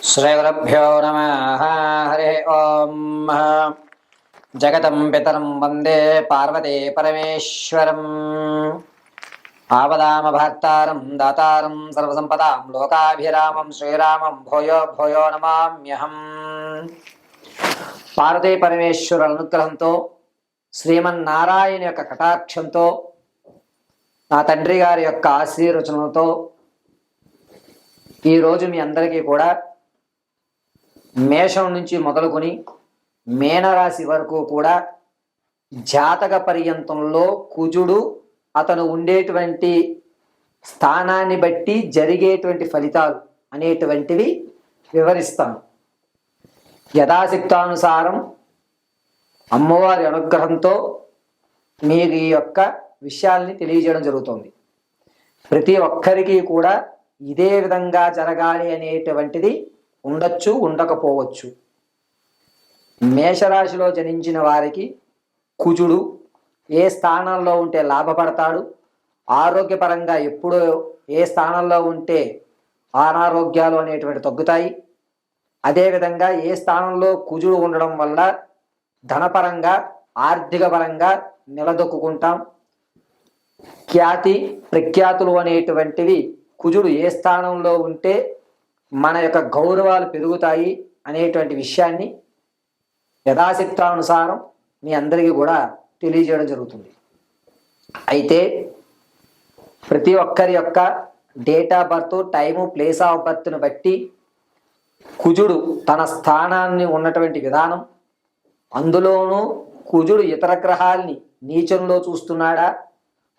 श्रीगुरुभ्यो नमः। हरि ओम। जगतं पितरं वंदे पार्वती परमेश्वरम्। आवदामभर्तारं दातारं सर्वसंपदां लोकाभिरामं श्रीरामं भूयो भूयो नमाम्यहम्। పార్వతీ పరమేశ్వరుల అనుగ్రహంతో శ్రీమన్నారాయణ యొక్క కటాక్షంతో నా తండ్రి గారి యొక్క ఆశీర్వచనంతో ఈరోజు మీ అందరికీ కూడా మేషం నుంచి మొదలుకొని మీనరాశి వరకు కూడా జాతక పర్యంతంలో కుజుడు అతను ఉండేటువంటి స్థానాన్ని బట్టి జరిగేటువంటి ఫలితాలు అనేటువంటివి వివరిస్తాను. యథాశక్తానుసారం అమ్మవారి అనుగ్రహంతో మీకు ఈ యొక్క విషయాల్ని తెలియజేయడం జరుగుతుంది. ప్రతి ఒక్కరికి కూడా ఇదే విధంగా జరగాలి అనేటువంటిది ఉండొచ్చు, ఉండకపోవచ్చు. మేషరాశిలో జనించిన వారికి కుజుడు ఏ స్థానంలో ఉంటే లాభపడతాడు, ఆరోగ్యపరంగా ఎప్పుడు ఏ స్థానంలో ఉంటే అనారోగ్యాలు అనేటువంటి తగ్గుతాయి. అదేవిధంగా ఏ స్థానంలో కుజుడు ఉండడం వల్ల ధనపరంగా ఆర్థిక పరంగా నిలదొక్కుంటాం. ఖ్యాతి ప్రఖ్యాతులు అనేటువంటివి కుజుడు ఏ స్థానంలో ఉంటే మన యొక్క గౌరవాలు పెరుగుతాయి అనేటువంటి విషయాన్ని యథాశక్తానుసారం మీ అందరికీ కూడా తెలియజేయడం జరుగుతుంది. అయితే ప్రతి ఒక్కరి యొక్క date of birth, time, place of బర్త్ను బట్టి కుజుడు తన స్థానాన్ని ఉన్నటువంటి విధానం, అందులోనూ కుజుడు ఇతర గ్రహాల్ని నీచంలో చూస్తున్నాడా,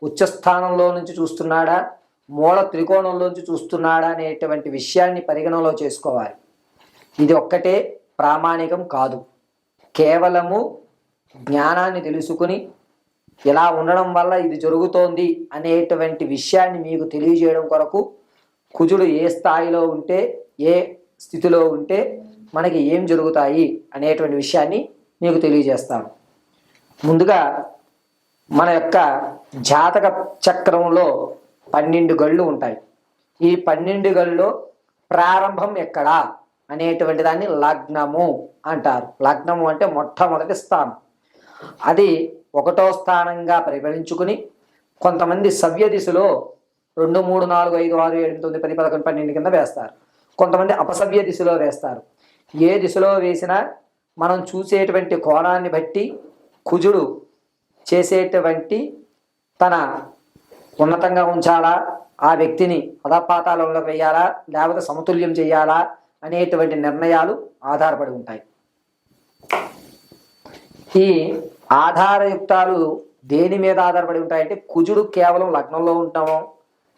ఉచ్చస్థానంలో నుంచి చూస్తున్నాడా, మూల త్రికోణంలోంచి చూస్తున్నాడా అనేటువంటి విషయాన్ని పరిగణనలో చేసుకోవాలి. ఇది ఒక్కటే ప్రామాణికం కాదు. కేవలము జ్ఞానాన్ని తెలుసుకుని ఇలా ఉండడం వల్ల ఇది జరుగుతోంది అనేటువంటి విషయాన్ని మీకు తెలియజేయడం కొరకు కుజుడు ఏ స్థాయిలో ఉంటే, ఏ స్థితిలో ఉంటే మనకి ఏం జరుగుతాయి అనేటువంటి విషయాన్ని మీకు తెలియజేస్తాను. ముందుగా మన యొక్క జాతక చక్రంలో 12 గళ్ళు ఉంటాయి. ఈ 12 గళ్ళలో ప్రారంభం ఎక్కడా అనేటువంటి దాన్ని లగ్నము అంటారు. లగ్నము అంటే మొట్టమొదటి స్థానం. అది 1వ స్థానంగా పరిగణించుకుని కొంతమంది సవ్య దిశలో 2, 3, 4, 5, 6, 7, 9, 10, 11, 12 కింద వేస్తారు. కొంతమంది అపసవ్య దిశలో వేస్తారు. ఏ దిశలో వేసినా మనం చూసేటువంటి కోణాన్ని బట్టి కుజుడు చేసేటువంటి తన ఉన్నతంగా ఉంచాలా, ఆ వ్యక్తిని అధపాతాళంలో వేయాలా, లేకపోతే సమతుల్యం చేయాలా అనేటువంటి నిర్ణయాలు ఆధారపడి ఉంటాయి. ఈ ఆధారయుక్తాలు దేని మీద ఆధారపడి ఉంటాయంటే కుజుడు కేవలం లగ్నంలో ఉండటము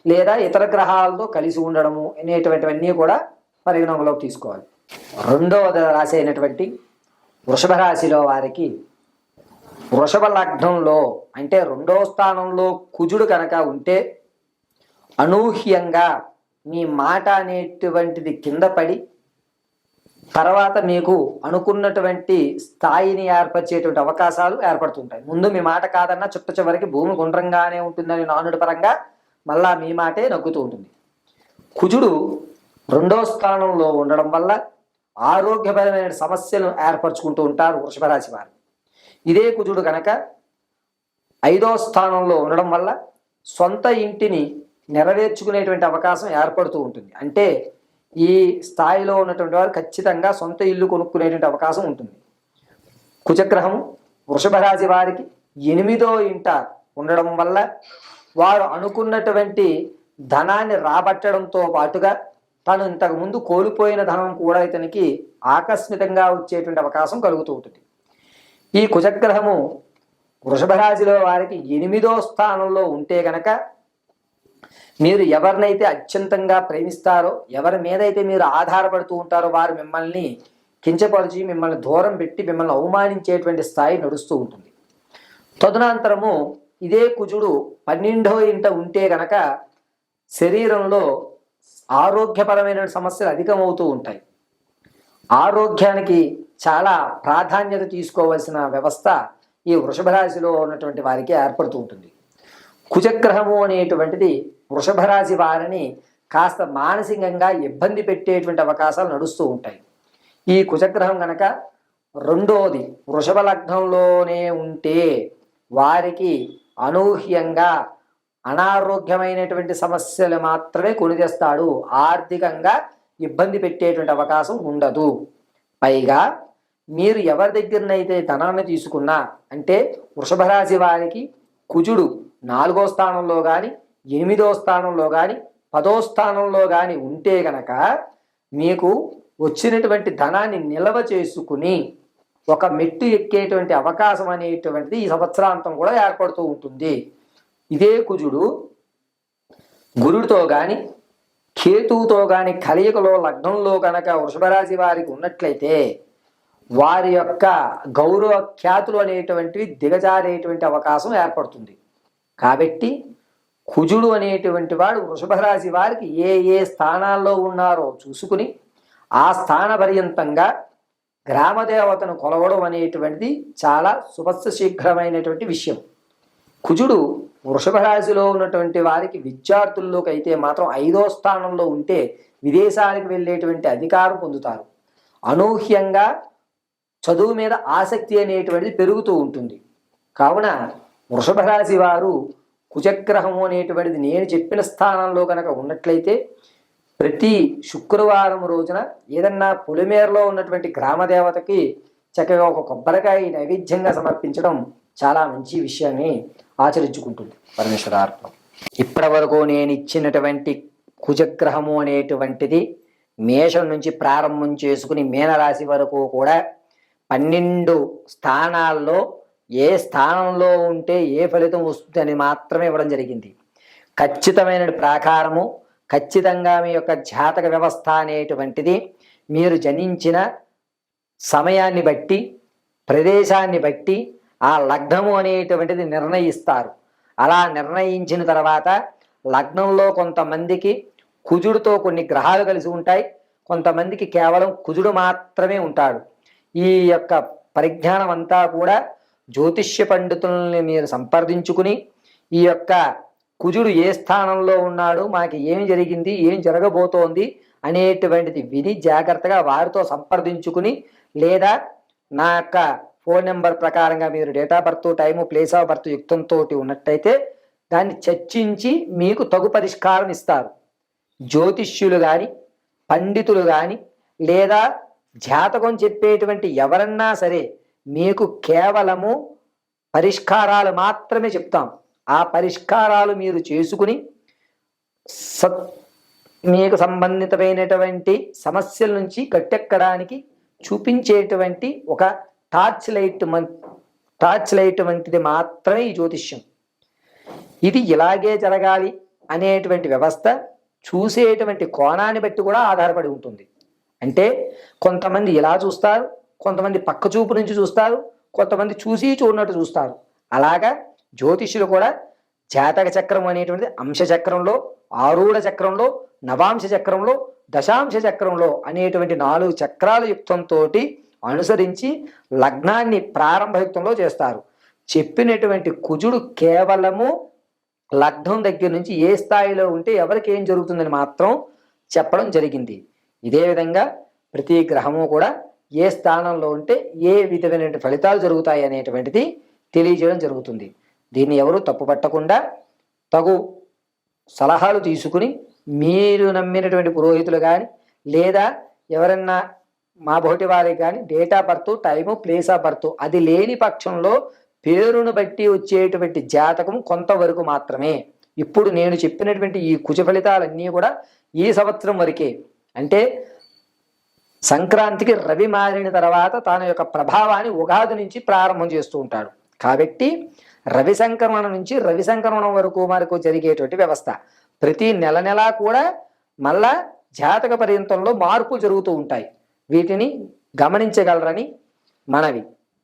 లేదా ఇతర గ్రహాలతో కలిసి ఉండడము అనేటువంటివన్నీ కూడా పరిగణనలోకి తీసుకోవాలి. 2వ రాశి అయినటువంటి వృషభ రాశిలో వారికి వృషభ లగ్నంలో అంటే 2వ స్థానంలో కుజుడు కనుక ఉంటే అనూహ్యంగా మీ మాట అనేటువంటిది కింద పడి తర్వాత మీకు అనుకున్నటువంటి స్థాయిని ఏర్పరిచేటువంటి అవకాశాలు ఏర్పడుతుంటాయి. ముందు మీ మాట కాదన్నా చుట్ట చివరికి భూమి గుండ్రంగానే ఉంటుందని నానుడి పరంగా మళ్ళా మీ మాటే నగ్గుతూ ఉంటుంది. కుజుడు 2వ స్థానంలో ఉండడం వల్ల ఆరోగ్యపరమైన సమస్యలు ఏర్పరచుకుంటూ ఉంటారు వృషభ రాశి వారు. ఇదే కుజుడు కనుక 5వ స్థానంలో ఉండడం వల్ల సొంత ఇంటిని నెరవేర్చుకునేటువంటి అవకాశం ఏర్పడుతూ ఉంటుంది. అంటే ఈ స్థాయిలో ఉన్నటువంటి వారు ఖచ్చితంగా సొంత ఇల్లు కొనుక్కునేటువంటి అవకాశం ఉంటుంది. కుజగ్రహము వృషభ రాశి వారికి 8వ ఇంట ఉండడం వల్ల వారు అనుకున్నటువంటి ధనాన్ని రాబట్టడంతో పాటుగా తను ఇంతకుముందు కోల్పోయిన ధనం కూడా ఇతనికి ఆకస్మికంగా వచ్చేటువంటి అవకాశం కలుగుతూ ఉంటుంది. ఈ కుజగ్రహము వృషభ రాశిలో వారికి 8వ స్థానంలో ఉంటే గనక మీరు ఎవరినైతే అత్యంతంగా ప్రేమిస్తారో, ఎవరి మీదైతే మీరు ఆధారపడుతూ ఉంటారో వారు మిమ్మల్ని కించపరిచి మిమ్మల్ని దూరం పెట్టి మిమ్మల్ని అవమానించేటువంటి స్థాయి నడుస్తూ ఉంటుంది. తదనంతరము ఇదే కుజుడు 12వ ఇంట ఉంటే గనక శరీరంలో ఆరోగ్యపరమైన సమస్యలు అధికమవుతూ ఉంటాయి. ఆరోగ్యానికి చాలా ప్రాధాన్యత తీసుకోవాల్సిన వ్యవస్థ ఈ వృషభ రాశిలో ఉన్నటువంటి వారికి ఏర్పడుతూ ఉంటుంది. కుజగ్రహము అనేటువంటిది వృషభ రాశి వారిని కాస్త మానసికంగా ఇబ్బంది పెట్టేటువంటి అవకాశాలు నడుస్తూ ఉంటాయి. ఈ కుజగ్రహం కనుక రెండోది వృషభ లగ్నంలోనే ఉంటే వారికి అనూహ్యంగా అనారోగ్యమైనటువంటి సమస్యలు మాత్రమే కొని తెస్తాడు. ఆర్థికంగా ఇబ్బంది పెట్టేటువంటి అవకాశం ఉండదు. పైగా మీరు ఎవరి దగ్గరనైతే ధనాన్ని తీసుకున్నా, అంటే వృషభ రాశి వారికి కుజుడు 4వ స్థానంలో కానీ 8వ స్థానంలో కానీ 10వ స్థానంలో కానీ ఉంటే గనక మీకు వచ్చినటువంటి ధనాన్ని నిల్వ చేసుకుని ఒక మెట్టు ఎక్కేటువంటి అవకాశం అనేటువంటిది ఈ సంవత్సరాంతం కూడా ఏర్పడుతూ ఉంటుంది. ఇదే కుజుడు గురుడితో కానీ కేతువుతో కానీ కలయికలో లగ్నంలో కనుక వృషభ రాశి వారికి ఉన్నట్లయితే వారి యొక్క గౌరవ ఖ్యాతులు అనేటువంటివి దిగజారేటువంటి అవకాశం ఏర్పడుతుంది. కాబట్టి కుజుడు అనేటువంటి వాడు వృషభ రాశి వారికి ఏ ఏ స్థానాల్లో ఉన్నారో చూసుకుని ఆ స్థాన పర్యంతంగా గ్రామదేవతను కొలవడం అనేటువంటిది చాలా శుభస్య శీఘ్రమైనటువంటి విషయం. కుజుడు వృషభ రాశిలో ఉన్నటువంటి వారికి విద్యార్థుల్లోకి అయితే మాత్రం 5వ స్థానంలో ఉంటే విదేశానికి వెళ్ళేటువంటి అధికారం పొందుతారు. అనూహ్యంగా చదువు మీద ఆసక్తి అనేటువంటిది పెరుగుతూ ఉంటుంది. కావున వృషభ రాశి వారు కుజగ్రహము అనేటువంటిది నేను చెప్పిన స్థానంలో కనుక ఉన్నట్లయితే ప్రతి శుక్రవారం రోజున ఏదన్నా పొలిమేరలో ఉన్నటువంటి గ్రామదేవతకి చక్కగా ఒక కొబ్బరికాయ నైవేద్యంగా సమర్పించడం చాలా మంచి విషయాన్ని ఆచరించుకుంటుంది. పరమేశ్వరార్పణం. ఇప్పటి వరకు నేను ఇచ్చినటువంటి కుజగ్రహము అనేటువంటిది మేషం నుంచి ప్రారంభం చేసుకుని మీనరాశి వరకు కూడా 12 స్థానాల్లో ఏ స్థానంలో ఉంటే ఏ ఫలితం వస్తుంది అని మాత్రమే ఇవ్వడం జరిగింది. ఖచ్చితమైన ప్రాకారము, ఖచ్చితంగా మీ యొక్క జాతక వ్యవస్థ అనేటువంటిది మీరు జనించిన సమయాన్ని బట్టి, ప్రదేశాన్ని బట్టి ఆ లగ్నము అనేటువంటిది నిర్ణయిస్తారు. అలా నిర్ణయించిన తర్వాత లగ్నంలో కొంతమందికి కుజుడితో కొన్ని గ్రహాలు కలిసి ఉంటాయి, కొంతమందికి కేవలం కుజుడు మాత్రమే ఉంటాడు. ఈ యొక్క పరిజ్ఞానం అంతా కూడా జ్యోతిష్య పండితుల్ని మీరు సంప్రదించుకుని ఈ యొక్క కుజుడు ఏ స్థానంలో ఉన్నాడు, మనకి ఏమి జరిగింది, ఏం జరగబోతోంది అనేటువంటిది విని జాగ్రత్తగా వారితో సంప్రదించుకుని, లేదా నా యొక్క ఫోన్ నెంబర్ ప్రకారంగా మీరు date of birth, time, place of birth యుక్తంతో ఉన్నట్టయితే దాన్ని చర్చించి మీకు తగు పరిష్కారం ఇస్తారు. జ్యోతిష్యులు కానీ, పండితులు కానీ, లేదా జాతకం చెప్పేటువంటి ఎవరన్నా సరే మీకు కేవలము పరిష్కారాలు మాత్రమే చెప్తాం. ఆ పరిష్కారాలు మీరు చేసుకుని మీకు సంబంధితమైనటువంటి సమస్యల నుంచి గట్టెక్కడానికి చూపించేటువంటి ఒక టార్చ్ లైట్ వంటిది మాత్రమే ఈ జ్యోతిష్యం. ఇది ఇలాగే జరగాలి అనేటువంటి వ్యవస్థ చూసేటువంటి కోణాన్ని బట్టి కూడా ఆధారపడి ఉంటుంది. అంటే కొంతమంది ఇలా చూస్తారు, కొంతమంది పక్క చూపు నుంచి చూస్తారు, కొంతమంది చూసి చూడనట్టు చూస్తారు. అలాగా జ్యోతిష్యులు కూడా జాతక చక్రం అనేటువంటిది అంశ చక్రంలో, ఆరూఢ చక్రంలో, నవాంశ చక్రంలో, దశాంశ చక్రంలో అనేటువంటి 4 చక్రాల యుక్తంతో అనుసరించి లగ్నాన్ని ప్రారంభయుక్తంలో చేస్తారు. చెప్పినటువంటి కుజుడు కేవలము లగ్నం దగ్గర నుంచి ఏ స్థాయిలో ఉంటే ఎవరికి ఏం జరుగుతుందని మాత్రం చెప్పడం జరిగింది. ఇదే విధంగా ప్రతి గ్రహము కూడా ఏ స్థానంలో ఉంటే ఏ విధమైన ఫలితాలు జరుగుతాయి అనేటువంటిది తెలియజేయడం జరుగుతుంది. దీన్ని ఎవరు తప్పుపట్టకుండా తగు సలహాలు తీసుకుని మీరు నమ్మినటువంటి పురోహితులు కానీ, లేదా ఎవరన్నా మా బోటి వారికి కానీ date of birth, time, place of birth అది లేని పక్షంలో పేరును బట్టి వచ్చేటువంటి జాతకం కొంతవరకు మాత్రమే. ఇప్పుడు నేను చెప్పినటువంటి ఈ కుజ ఫలితాలన్నీ కూడా ఈ సంవత్సరం వరకే. అంటే సంక్రాంతికి రవి మారిన తర్వాత తన యొక్క ప్రభావాన్ని ఉగాది నుంచి ప్రారంభం చేస్తూ ఉంటాడు. కాబట్టి రవి సంక్రమణం నుంచి రవి సంక్రమణం వరకు జరిగేటువంటి వ్యవస్థ. ప్రతి నెల కూడా మళ్ళా జాతక పర్యంతంలో మార్పులు జరుగుతూ ఉంటాయి. వీటిని గమనించగలరని మనవి.